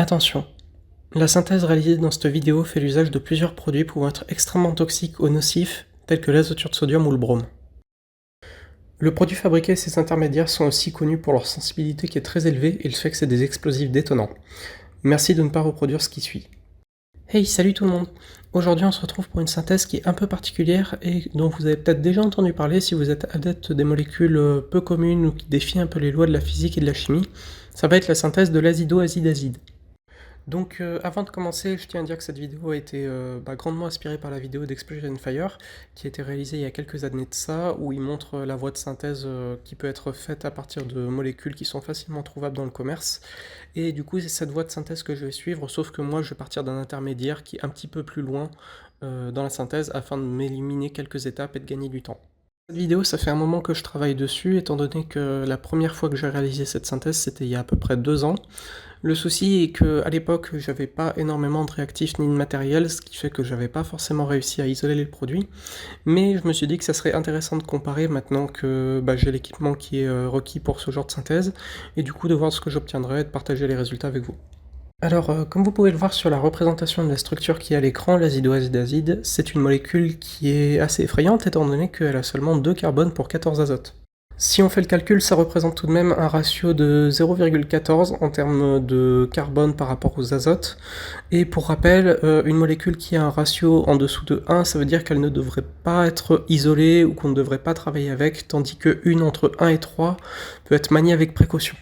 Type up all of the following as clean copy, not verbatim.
Attention, la synthèse réalisée dans cette vidéo fait l'usage de plusieurs produits pouvant être extrêmement toxiques ou nocifs, tels que l'azoture de sodium ou le brome. Le produit fabriqué et ses intermédiaires sont aussi connus pour leur sensibilité qui est très élevée et le fait que c'est des explosifs détonnants. Merci de ne pas reproduire ce qui suit. Hey, salut tout le monde! Aujourd'hui on se retrouve pour une synthèse qui est un peu particulière et dont vous avez peut-être déjà entendu parler si vous êtes adepte des molécules peu communes ou qui défient un peu les lois de la physique et de la chimie. Ça va être la synthèse de l'azido-azide-azide. Donc avant de commencer, je tiens à dire que cette vidéo a été grandement inspirée par la vidéo d'Explosion Fire, qui a été réalisée il y a quelques années de ça, où il montre la voie de synthèse qui peut être faite à partir de molécules qui sont facilement trouvables dans le commerce. Et du coup, c'est cette voie de synthèse que je vais suivre, sauf que moi, je vais partir d'un intermédiaire qui est un petit peu plus loin dans la synthèse, afin de m'éliminer quelques étapes et de gagner du temps. Cette vidéo, ça fait un moment que je travaille dessus, étant donné que la première fois que j'ai réalisé cette synthèse, c'était il y a à peu près 2 ans. Le souci est qu'à l'époque, j'avais pas énormément de réactifs ni de matériel, ce qui fait que j'avais pas forcément réussi à isoler les produits, mais je me suis dit que ça serait intéressant de comparer maintenant que j'ai l'équipement qui est requis pour ce genre de synthèse, et du coup de voir ce que j'obtiendrai et de partager les résultats avec vous. Alors, comme vous pouvez le voir sur la représentation de la structure qui est à l'écran, l'azido-azide-azide, c'est une molécule qui est assez effrayante étant donné qu'elle a seulement 2 carbones pour 14 azotes. Si on fait le calcul, ça représente tout de même un ratio de 0,14 en termes de carbone par rapport aux azotes. Et pour rappel, une molécule qui a un ratio en dessous de 1, ça veut dire qu'elle ne devrait pas être isolée ou qu'on ne devrait pas travailler avec, tandis qu'une entre 1 et 3 peut être maniée avec précaution.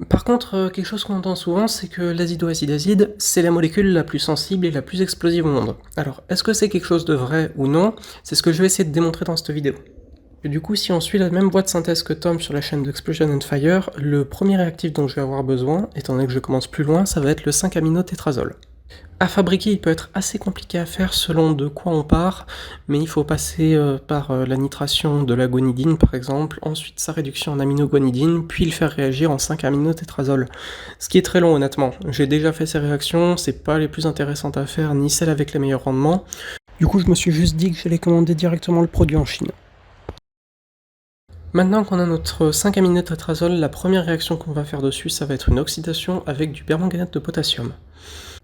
Par contre, quelque chose qu'on entend souvent, c'est que l'azido-azide-azide, c'est la molécule la plus sensible et la plus explosive au monde. Alors, est-ce que c'est quelque chose de vrai ou non? C'est ce que je vais essayer de démontrer dans cette vidéo. Et du coup, si on suit la même voie de synthèse que Tom sur la chaîne d'Explosion Fire, le premier réactif dont je vais avoir besoin, étant donné que je commence plus loin, ça va être le 5-aminotétrazole. À fabriquer, il peut être assez compliqué à faire selon de quoi on part, mais il faut passer par la nitration de la guanidine par exemple, ensuite sa réduction en aminoguanidine, puis le faire réagir en 5-aminotétrazole. Ce qui est très long honnêtement. J'ai déjà fait ces réactions, c'est pas les plus intéressantes à faire, ni celles avec les meilleurs rendements. Du coup, je me suis juste dit que j'allais commander directement le produit en Chine. Maintenant qu'on a notre 5-aminotétrazole, la première réaction qu'on va faire dessus, ça va être une oxydation avec du permanganate de potassium.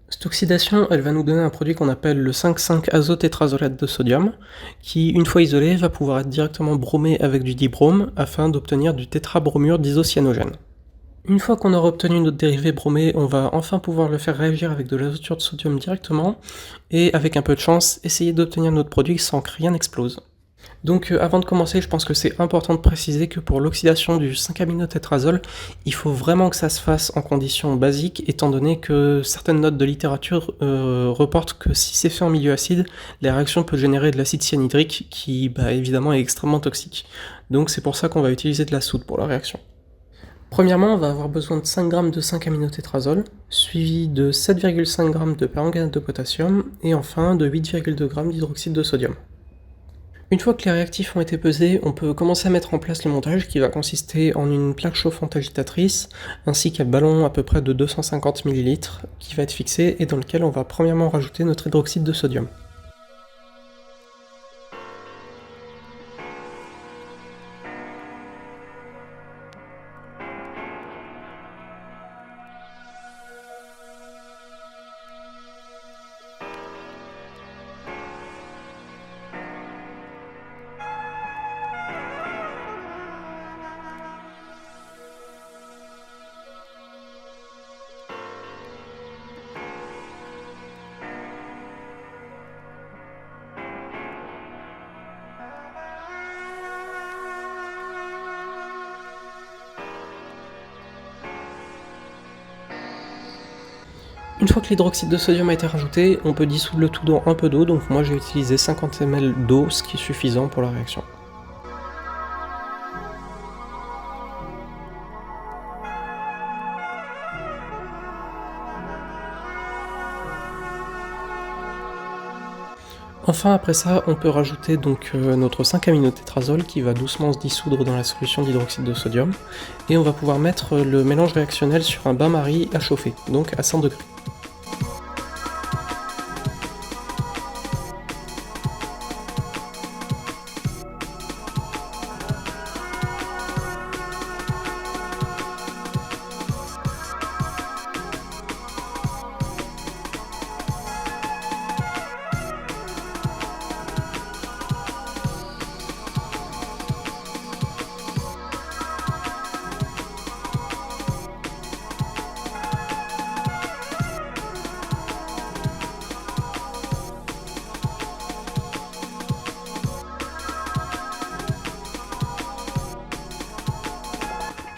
Cette oxydation, elle va nous donner un produit qu'on appelle le 5,5-azotétrazolate de sodium, qui, une fois isolé, va pouvoir être directement bromé avec du dibrome, afin d'obtenir du tétrabromure d'isocyanogène. Une fois qu'on aura obtenu notre dérivé bromé, on va enfin pouvoir le faire réagir avec de l'azoture de sodium directement, et avec un peu de chance, essayer d'obtenir notre produit sans que rien n'explose. Donc avant de commencer, je pense que c'est important de préciser que pour l'oxydation du 5-aminotétrazole, il faut vraiment que ça se fasse en conditions basiques, étant donné que certaines notes de littérature reportent que si c'est fait en milieu acide, la réaction peut générer de l'acide cyanhydrique qui évidemment est extrêmement toxique. Donc c'est pour ça qu'on va utiliser de la soude pour la réaction. Premièrement, on va avoir besoin de 5 g de 5-aminotétrazole, suivi de 7,5 g de permanganate de potassium, et enfin de 8,2 g d'hydroxyde de sodium. Une fois que les réactifs ont été pesés, on peut commencer à mettre en place le montage qui va consister en une plaque chauffante agitatrice, ainsi qu'un ballon à peu près de 250 ml qui va être fixé et dans lequel on va premièrement rajouter notre hydroxyde de sodium. Une fois que l'hydroxyde de sodium a été rajouté, on peut dissoudre le tout dans un peu d'eau, donc moi j'ai utilisé 50 ml d'eau, ce qui est suffisant pour la réaction. Enfin après ça, on peut rajouter donc notre 5-aminotétrazole qui va doucement se dissoudre dans la solution d'hydroxyde de sodium, et on va pouvoir mettre le mélange réactionnel sur un bain-marie à chauffer, donc à 100 degrés.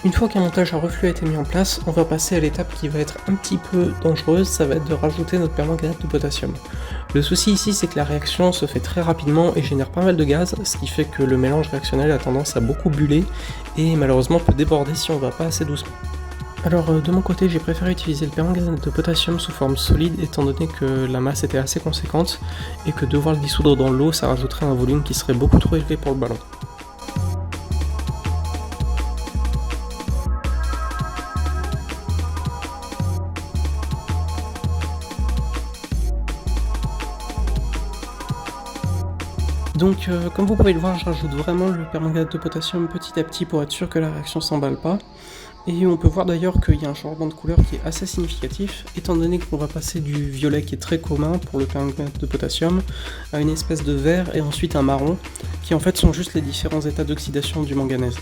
Une fois qu'un montage à reflux a été mis en place, on va passer à l'étape qui va être un petit peu dangereuse, ça va être de rajouter notre permanganate de potassium. Le souci ici, c'est que la réaction se fait très rapidement et génère pas mal de gaz, ce qui fait que le mélange réactionnel a tendance à beaucoup buller et malheureusement peut déborder si on va pas assez doucement. Alors de mon côté, j'ai préféré utiliser le permanganate de potassium sous forme solide étant donné que la masse était assez conséquente et que devoir le dissoudre dans l'eau, ça rajouterait un volume qui serait beaucoup trop élevé pour le ballon. Donc comme vous pouvez le voir, je rajoute vraiment le permanganate de potassium petit à petit pour être sûr que la réaction s'emballe pas. Et on peut voir d'ailleurs qu'il y a un changement de couleur qui est assez significatif, étant donné qu'on va passer du violet qui est très commun pour le permanganate de potassium, à une espèce de vert et ensuite un marron, qui en fait sont juste les différents états d'oxydation du manganèse.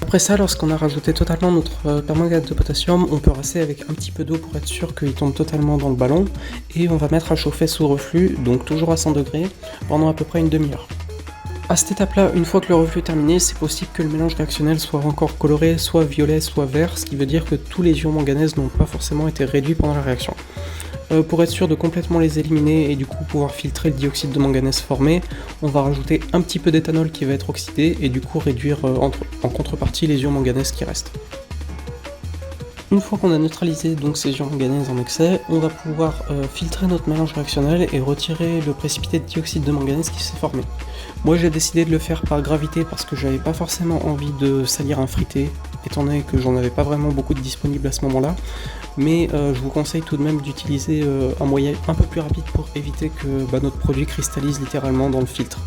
Après ça, lorsqu'on a rajouté totalement notre permanganate de potassium, on peut rincer avec un petit peu d'eau pour être sûr qu'il tombe totalement dans le ballon, et on va mettre à chauffer sous reflux, donc toujours à 100 degrés, pendant à peu près une demi-heure. À cette étape-là, une fois que le reflux est terminé, c'est possible que le mélange réactionnel soit encore coloré, soit violet, soit vert, ce qui veut dire que tous les ions manganèse n'ont pas forcément été réduits pendant la réaction. Pour être sûr de complètement les éliminer et du coup pouvoir filtrer le dioxyde de manganèse formé, on va rajouter un petit peu d'éthanol qui va être oxydé et du coup réduire en contrepartie les ions manganèse qui restent. Une fois qu'on a neutralisé donc ces ions manganèse en excès, on va pouvoir filtrer notre mélange réactionnel et retirer le précipité de dioxyde de manganèse qui s'est formé. Moi j'ai décidé de le faire par gravité parce que j'avais pas forcément envie de salir un frité, étant donné que j'en avais pas vraiment beaucoup de disponibles à ce moment-là, mais je vous conseille tout de même d'utiliser un moyen un peu plus rapide pour éviter que notre produit cristallise littéralement dans le filtre.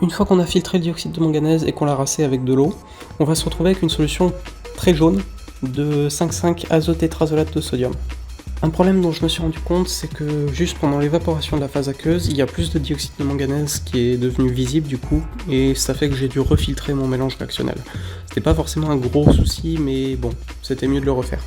Une fois qu'on a filtré le dioxyde de manganèse et qu'on l'a rincé avec de l'eau, on va se retrouver avec une solution très jaune de 5,5-azotétrazolate de sodium. Un problème dont je me suis rendu compte, c'est que juste pendant l'évaporation de la phase aqueuse, il y a plus de dioxyde de manganèse qui est devenu visible du coup, et ça fait que j'ai dû refiltrer mon mélange réactionnel. C'était pas forcément un gros souci, mais bon, c'était mieux de le refaire.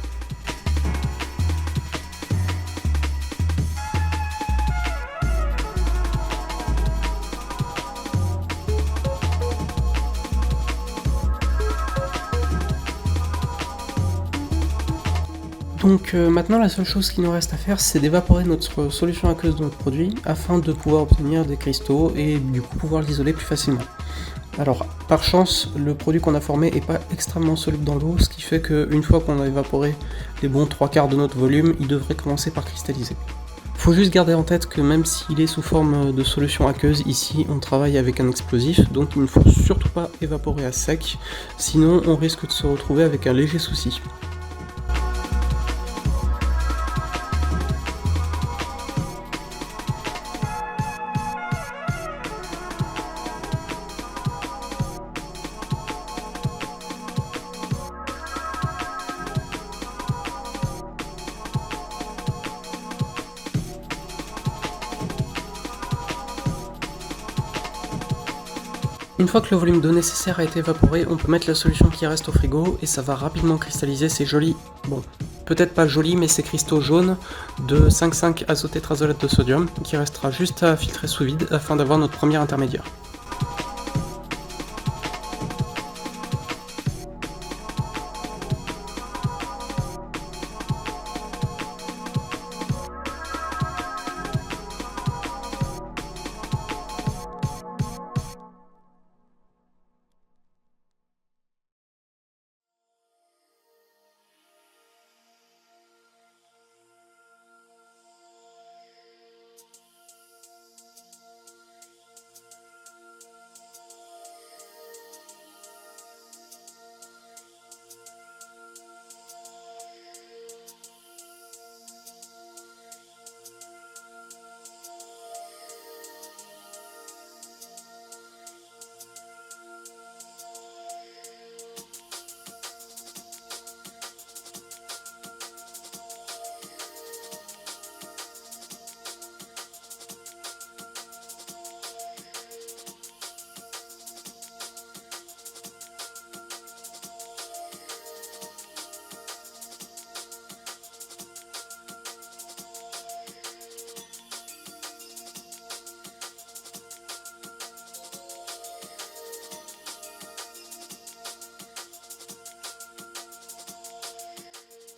Donc maintenant la seule chose qui nous reste à faire, c'est d'évaporer notre solution aqueuse de notre produit afin de pouvoir obtenir des cristaux et du coup pouvoir l'isoler plus facilement. Alors par chance, le produit qu'on a formé n'est pas extrêmement soluble dans l'eau, ce qui fait qu'une fois qu'on a évaporé les bons 3/4 de notre volume, il devrait commencer par cristalliser. Faut juste garder en tête que même s'il est sous forme de solution aqueuse, ici on travaille avec un explosif, donc il ne faut surtout pas évaporer à sec, sinon on risque de se retrouver avec un léger souci. Une fois que le volume d'eau nécessaire a été évaporé, on peut mettre la solution qui reste au frigo et ça va rapidement cristalliser ces jolis, bon, peut-être pas jolis, mais ces cristaux jaunes de 5,5-azotétrazolate de sodium qui restera juste à filtrer sous vide afin d'avoir notre premier intermédiaire.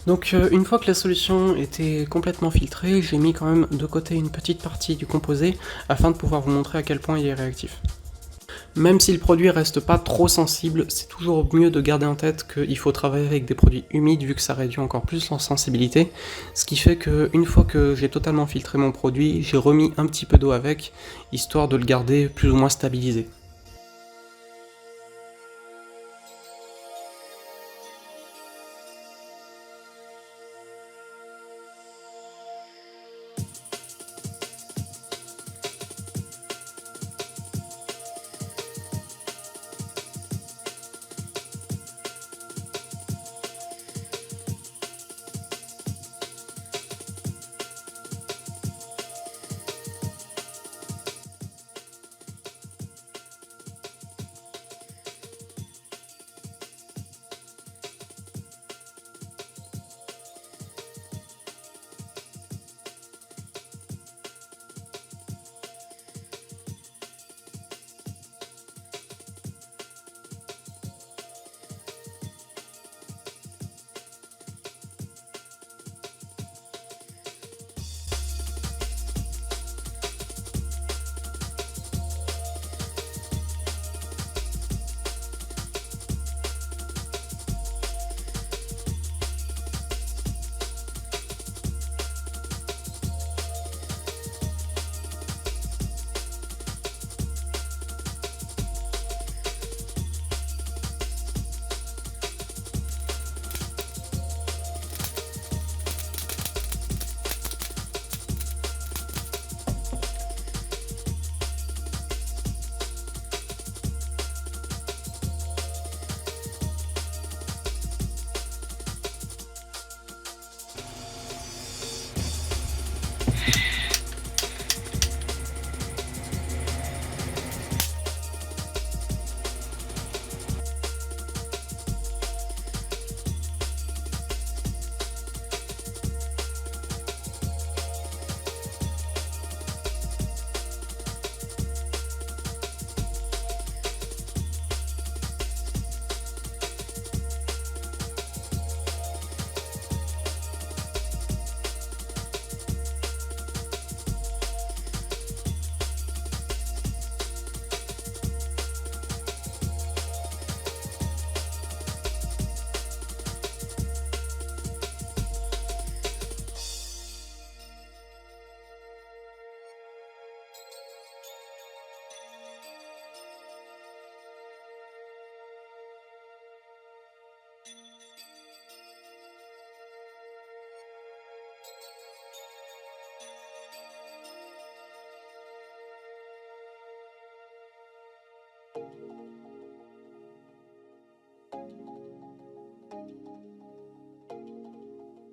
Donc une fois que la solution était complètement filtrée, j'ai mis quand même de côté une petite partie du composé afin de pouvoir vous montrer à quel point il est réactif. Même si le produit reste pas trop sensible, c'est toujours mieux de garder en tête qu'il faut travailler avec des produits humides vu que ça réduit encore plus leur sensibilité, ce qui fait qu'une fois que j'ai totalement filtré mon produit, j'ai remis un petit peu d'eau avec, histoire de le garder plus ou moins stabilisé.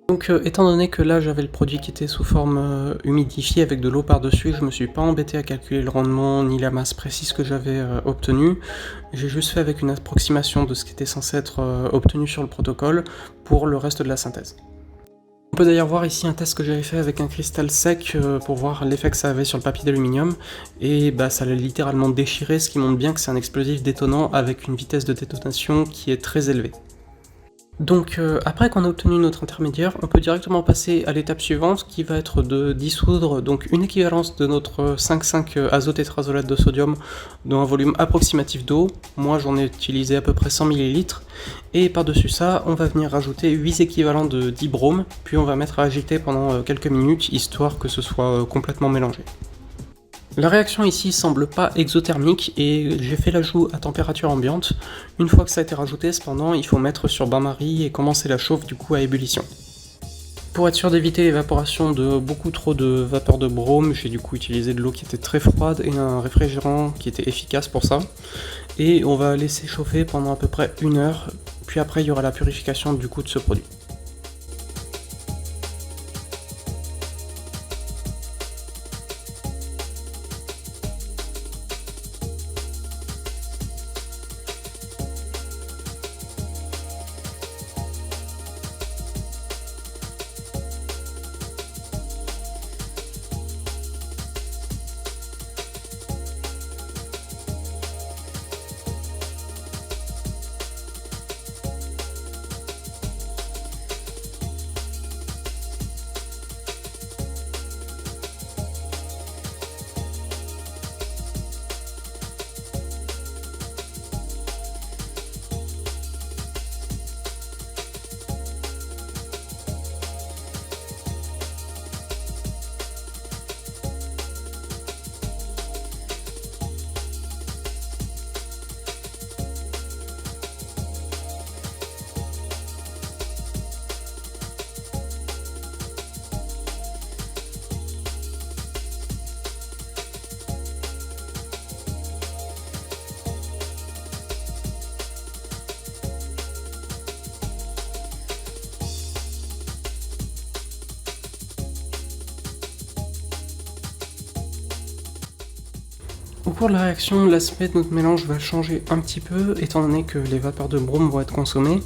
Donc étant donné que là j'avais le produit qui était sous forme humidifiée avec de l'eau par-dessus, je me suis pas embêté à calculer le rendement ni la masse précise que j'avais obtenue. J'ai juste fait avec une approximation de ce qui était censé être obtenu sur le protocole pour le reste de la synthèse. On peut d'ailleurs voir ici un test que j'avais fait avec un cristal sec pour voir l'effet que ça avait sur le papier d'aluminium, et bah ça l'a littéralement déchiré, ce qui montre bien que c'est un explosif détonnant avec une vitesse de détonation qui est très élevée. Donc après qu'on a obtenu notre intermédiaire, on peut directement passer à l'étape suivante qui va être de dissoudre donc une équivalence de notre 5,5 azotétrazolate de sodium dans un volume approximatif d'eau. Moi j'en ai utilisé à peu près 100 ml, et par-dessus ça on va venir rajouter 8 équivalents de dibrome, puis on va mettre à agiter pendant quelques minutes histoire que ce soit complètement mélangé. La réaction ici semble pas exothermique et j'ai fait l'ajout à température ambiante. Une fois que ça a été rajouté, cependant, il faut mettre sur bain-marie et commencer la chauffe du coup à ébullition. Pour être sûr d'éviter l'évaporation de beaucoup trop de vapeur de brome, j'ai du coup utilisé de l'eau qui était très froide et un réfrigérant qui était efficace pour ça. Et on va laisser chauffer pendant à peu près 1 heure, puis après il y aura la purification du coup de ce produit. Au cours de la réaction, l'aspect de notre mélange va changer un petit peu, étant donné que les vapeurs de brome vont être consommées,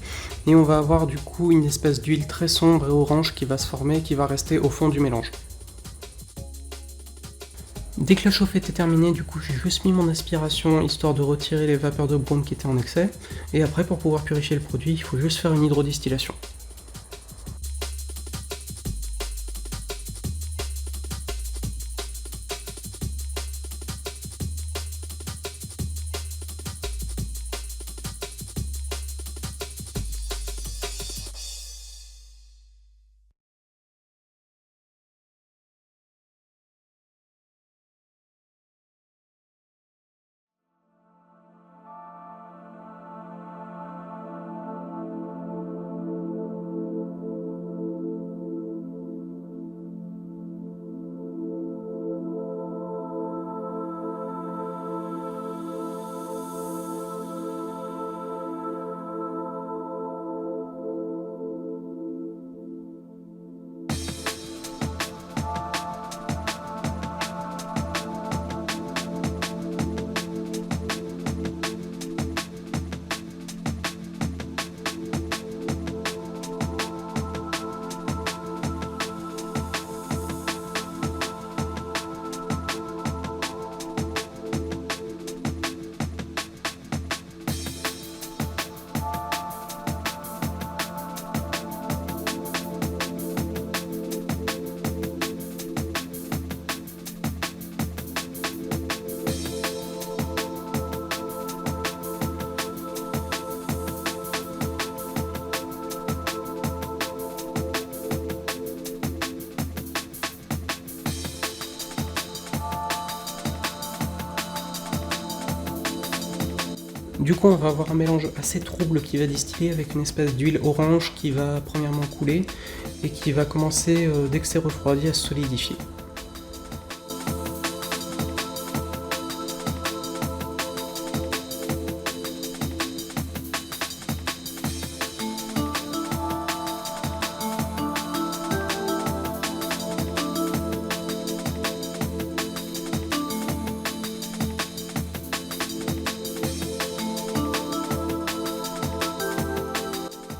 et on va avoir du coup une espèce d'huile très sombre et orange qui va se former, qui va rester au fond du mélange. Dès que la chauffe était terminée, du coup j'ai juste mis mon aspiration histoire de retirer les vapeurs de brome qui étaient en excès, et après pour pouvoir purifier le produit, il faut juste faire une hydrodistillation. Du coup, on va avoir un mélange assez trouble qui va distiller avec une espèce d'huile orange qui va premièrement couler et qui va commencer, dès que c'est refroidi, à se solidifier.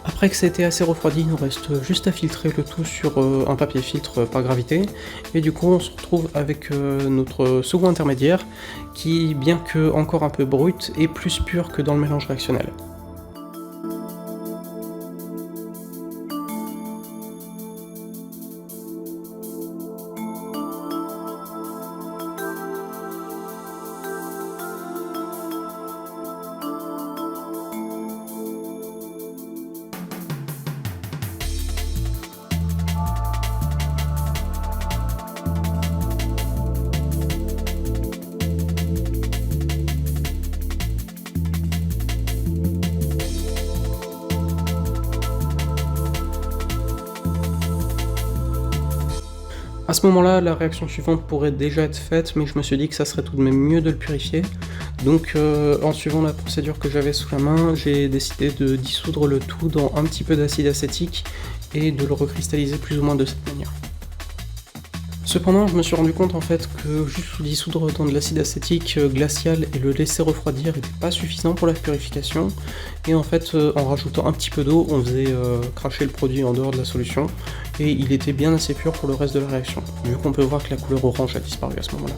Après que ça a été assez refroidi, il nous reste juste à filtrer le tout sur un papier filtre par gravité, et du coup on se retrouve avec notre second intermédiaire qui, bien que encore un peu brut, est plus pur que dans le mélange réactionnel. À ce moment-là, la réaction suivante pourrait déjà être faite, mais je me suis dit que ça serait tout de même mieux de le purifier. Donc en suivant la procédure que j'avais sous la main, j'ai décidé de dissoudre le tout dans un petit peu d'acide acétique et de le recristalliser plus ou moins de cette manière. Cependant, je me suis rendu compte en fait que juste dissoudre dans de l'acide acétique glacial et le laisser refroidir n'était pas suffisant pour la purification, et en fait en rajoutant un petit peu d'eau, on faisait cracher le produit en dehors de la solution, et il était bien assez pur pour le reste de la réaction, vu qu'on peut voir que la couleur orange a disparu à ce moment-là.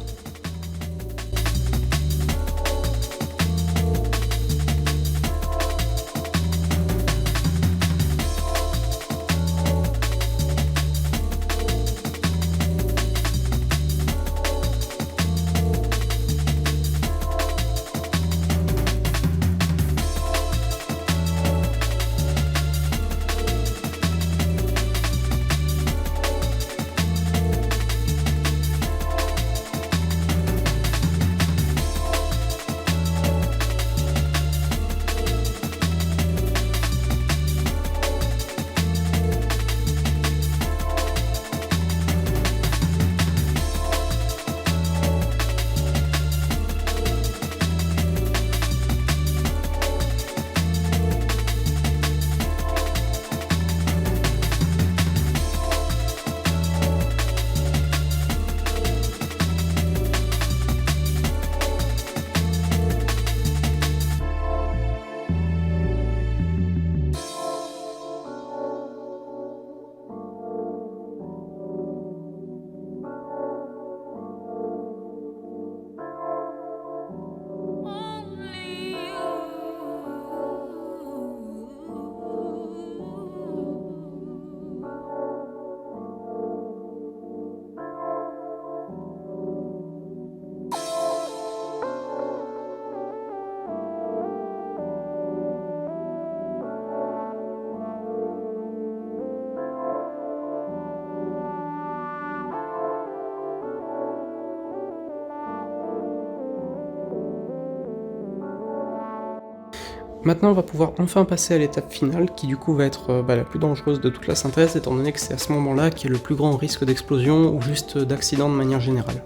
Maintenant, on va pouvoir enfin passer à l'étape finale, qui du coup va être la plus dangereuse de toute la synthèse, étant donné que c'est à ce moment-là qu'il y a le plus grand risque d'explosion ou juste d'accident de manière générale.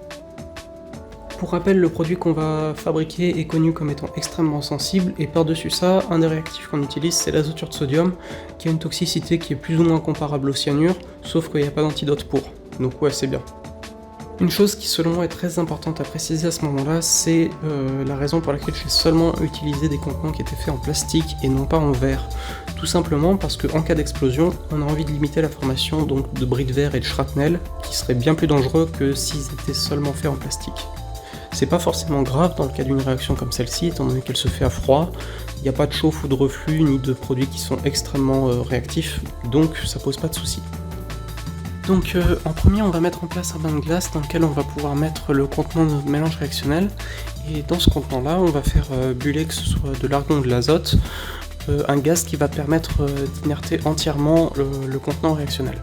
Pour rappel, le produit qu'on va fabriquer est connu comme étant extrêmement sensible, et par-dessus ça, un des réactifs qu'on utilise c'est l'azoture de sodium, qui a une toxicité qui est plus ou moins comparable au cyanure, sauf qu'il n'y a pas d'antidote pour, donc ouais c'est bien. Une chose qui selon moi est très importante à préciser à ce moment-là, c'est la raison pour laquelle j'ai seulement utilisé des contenants qui étaient faits en plastique et non pas en verre. Tout simplement parce qu'en cas d'explosion, on a envie de limiter la formation donc de bris de verre et de shrapnel, qui seraient bien plus dangereux que s'ils étaient seulement faits en plastique. C'est pas forcément grave dans le cas d'une réaction comme celle-ci, étant donné qu'elle se fait à froid, il n'y a pas de chauffe ou de reflux, ni de produits qui sont extrêmement réactifs, donc ça pose pas de soucis. Donc en premier, on va mettre en place un bain de glace dans lequel on va pouvoir mettre le contenant de notre mélange réactionnel, et dans ce contenant-là, on va faire buller, que ce soit de l'argon ou de l'azote, un gaz qui va permettre d'inerter entièrement le contenant réactionnel.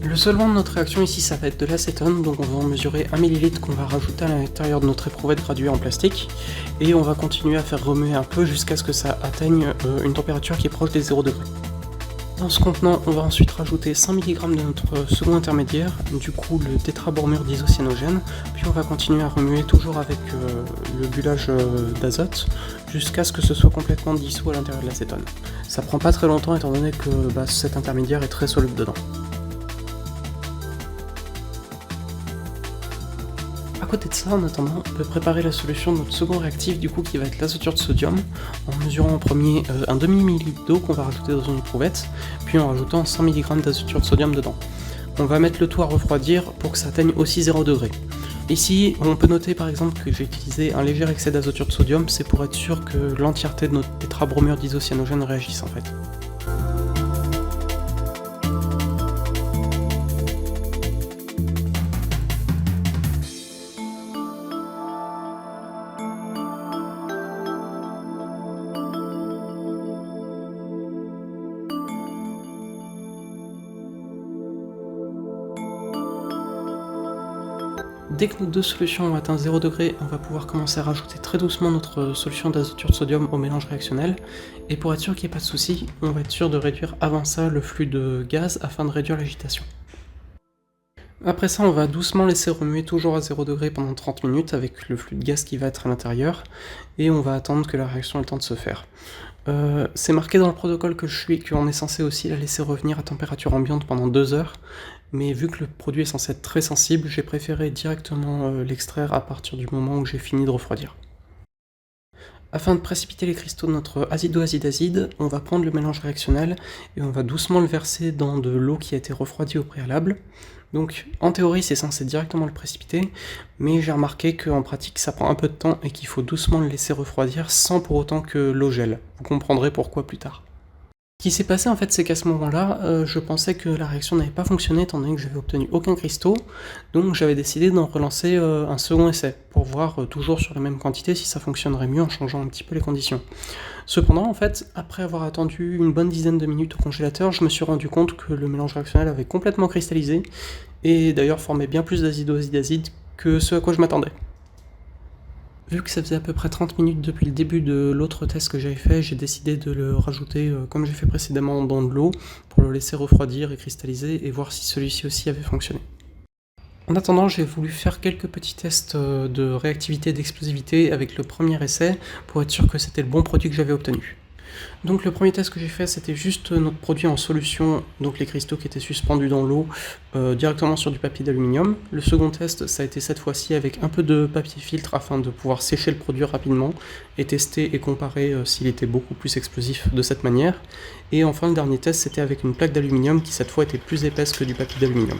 Le solvant de notre réaction ici, ça va être de l'acétone, donc on va en mesurer 1 ml qu'on va rajouter à l'intérieur de notre éprouvette graduée en plastique, et on va continuer à faire remuer un peu jusqu'à ce que ça atteigne une température qui est proche des 0 degrés. Dans ce contenant, on va ensuite rajouter 100 mg de notre second intermédiaire, du coup le tétrabromure d'isocyanogène, puis on va continuer à remuer toujours avec le bullage d'azote, jusqu'à ce que ce soit complètement dissous à l'intérieur de l'acétone. Ça prend pas très longtemps étant donné que cet intermédiaire est très soluble dedans. A côté de ça, en attendant, on peut préparer la solution de notre second réactif du coup qui va être l'azoture de sodium, en mesurant en premier un demi-millilitre d'eau qu'on va rajouter dans une éprouvette, puis en rajoutant 100 mg d'azoture de sodium dedans. On va mettre le tout à refroidir pour que ça atteigne aussi 0 degré. Ici, on peut noter par exemple que j'ai utilisé un léger excès d'azoture de sodium, c'est pour être sûr que l'entièreté de notre tétrabromure d'isocyanogène réagisse en fait. Dès que nos deux solutions ont atteint 0 degré, on va pouvoir commencer à rajouter très doucement notre solution d'azoture de sodium au mélange réactionnel, et pour être sûr qu'il n'y ait pas de souci, on va être sûr de réduire avant ça le flux de gaz afin de réduire l'agitation. Après ça, on va doucement laisser remuer toujours à 0 degré pendant 30 minutes avec le flux de gaz qui va être à l'intérieur, et on va attendre que la réaction ait le temps de se faire. C'est marqué dans le protocole que je suis qu'on est censé aussi la laisser revenir à température ambiante pendant 2 heures, mais vu que le produit est censé être très sensible, j'ai préféré directement l'extraire à partir du moment où j'ai fini de refroidir. Afin de précipiter les cristaux de notre azidoazidazide, on va prendre le mélange réactionnel et on va doucement le verser dans de l'eau qui a été refroidie au préalable. Donc en théorie c'est censé directement le précipiter, mais j'ai remarqué qu'en pratique ça prend un peu de temps et qu'il faut doucement le laisser refroidir sans pour autant que l'eau gèle. Vous comprendrez pourquoi plus tard. Ce qui s'est passé en fait, c'est qu'à ce moment-là, je pensais que la réaction n'avait pas fonctionné étant donné que j'avais obtenu aucun cristaux, donc j'avais décidé d'en relancer un second essai, pour voir toujours sur la même quantité si ça fonctionnerait mieux en changeant un petit peu les conditions. Cependant, en fait, après avoir attendu une bonne dizaine de minutes au congélateur, je me suis rendu compte que le mélange réactionnel avait complètement cristallisé, et d'ailleurs formait bien plus d'azidoazidazide que ce à quoi je m'attendais. Vu que ça faisait à peu près 30 minutes depuis le début de l'autre test que j'avais fait, j'ai décidé de le rajouter comme j'ai fait précédemment dans de l'eau pour le laisser refroidir et cristalliser et voir si celui-ci aussi avait fonctionné. En attendant, j'ai voulu faire quelques petits tests de réactivité et d'explosivité avec le premier essai pour être sûr que c'était le bon produit que j'avais obtenu. Donc le premier test que j'ai fait, c'était juste notre produit en solution, donc les cristaux qui étaient suspendus dans l'eau, directement sur du papier d'aluminium. Le second test, ça a été cette fois-ci avec un peu de papier filtre afin de pouvoir sécher le produit rapidement et tester et comparer s'il était beaucoup plus explosif de cette manière. Et enfin le dernier test, c'était avec une plaque d'aluminium qui cette fois était plus épaisse que du papier d'aluminium.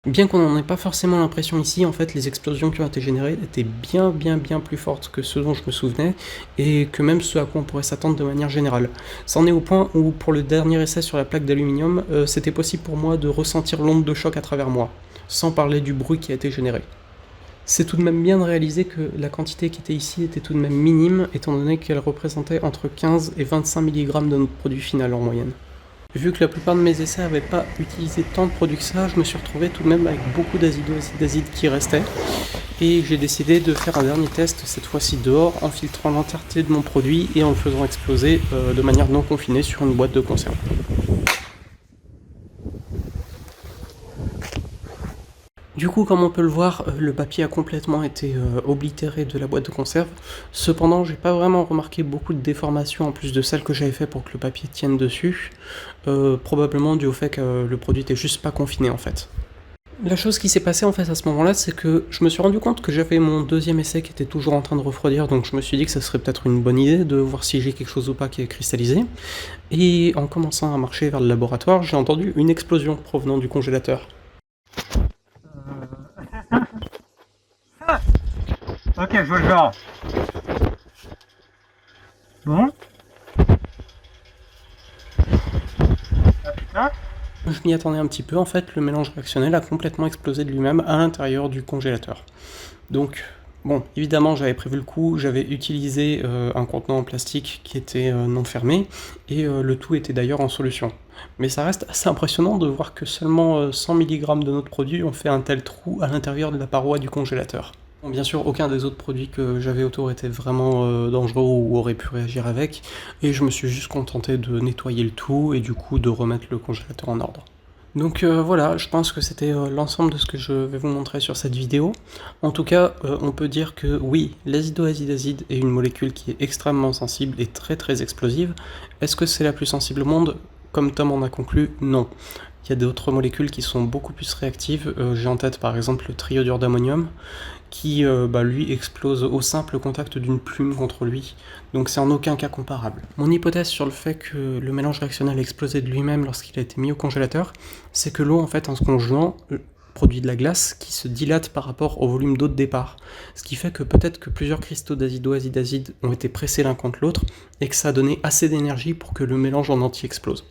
Bien qu'on n'en ait pas forcément l'impression ici, en fait les explosions qui ont été générées étaient bien plus fortes que ce dont je me souvenais, et que même ce à quoi on pourrait s'attendre de manière générale. C'en est au point où pour le dernier essai sur la plaque d'aluminium, c'était possible pour moi de ressentir l'onde de choc à travers moi, sans parler du bruit qui a été généré. C'est tout de même bien de réaliser que la quantité qui était ici était tout de même minime, étant donné qu'elle représentait entre 15 et 25 mg de notre produit final en moyenne. Vu que la plupart de mes essais n'avaient pas utilisé tant de produits que ça, je me suis retrouvé tout de même avec beaucoup d'azido-azide qui restait, et j'ai décidé de faire un dernier test, cette fois-ci dehors, en filtrant l'entièreté de mon produit et en le faisant exploser de manière non confinée sur une boîte de conserve. Du coup, comme on peut le voir, le papier a complètement été oblitéré de la boîte de conserve. Cependant, j'ai pas vraiment remarqué beaucoup de déformations en plus de celles que j'avais fait pour que le papier tienne dessus. Probablement dû au fait que le produit était juste pas confiné en fait. La chose qui s'est passée en fait à ce moment-là, c'est que je me suis rendu compte que j'avais mon deuxième essai qui était toujours en train de refroidir, donc je me suis dit que ça serait peut-être une bonne idée de voir si j'ai quelque chose ou pas qui est cristallisé. Et en commençant à marcher vers le laboratoire, j'ai entendu une explosion provenant du congélateur. Ok, je vois le genre. Bon. Ah putain. Je m'y attendais un petit peu, en fait, le mélange réactionnel a complètement explosé de lui-même à l'intérieur du congélateur. Donc, bon, évidemment, j'avais prévu le coup, j'avais utilisé un contenant en plastique qui était non fermé, et le tout était d'ailleurs en solution. Mais ça reste assez impressionnant de voir que seulement 100 mg de notre produit ont fait un tel trou à l'intérieur de la paroi du congélateur. Bon, bien sûr, aucun des autres produits que j'avais autour était vraiment dangereux ou aurait pu réagir avec, et je me suis juste contenté de nettoyer le tout et du coup de remettre le congélateur en ordre. Donc voilà, je pense que c'était l'ensemble de ce que je vais vous montrer sur cette vidéo. En tout cas, on peut dire que oui, l'azido-azide est une molécule qui est extrêmement sensible et très explosive. Est-ce que c'est la plus sensible au monde? Comme Tom en a conclu, non. Il y a d'autres molécules qui sont beaucoup plus réactives. J'ai en tête par exemple le triodure d'ammonium, qui lui explose au simple contact d'une plume contre lui, donc c'est en aucun cas comparable. Mon hypothèse sur le fait que le mélange réactionnel a explosé de lui-même lorsqu'il a été mis au congélateur, c'est que l'eau en fait en se congelant produit de la glace qui se dilate par rapport au volume d'eau de départ, ce qui fait que peut-être que plusieurs cristaux d'azido-azide ont été pressés l'un contre l'autre et que ça a donné assez d'énergie pour que le mélange en entier explose.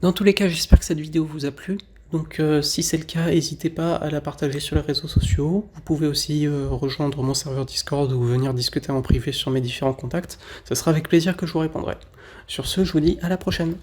Dans tous les cas, j'espère que cette vidéo vous a plu. Donc si c'est le cas, n'hésitez pas à la partager sur les réseaux sociaux. Vous pouvez aussi rejoindre mon serveur Discord ou venir discuter en privé sur mes différents contacts. Ce sera avec plaisir que je vous répondrai. Sur ce, je vous dis à la prochaine.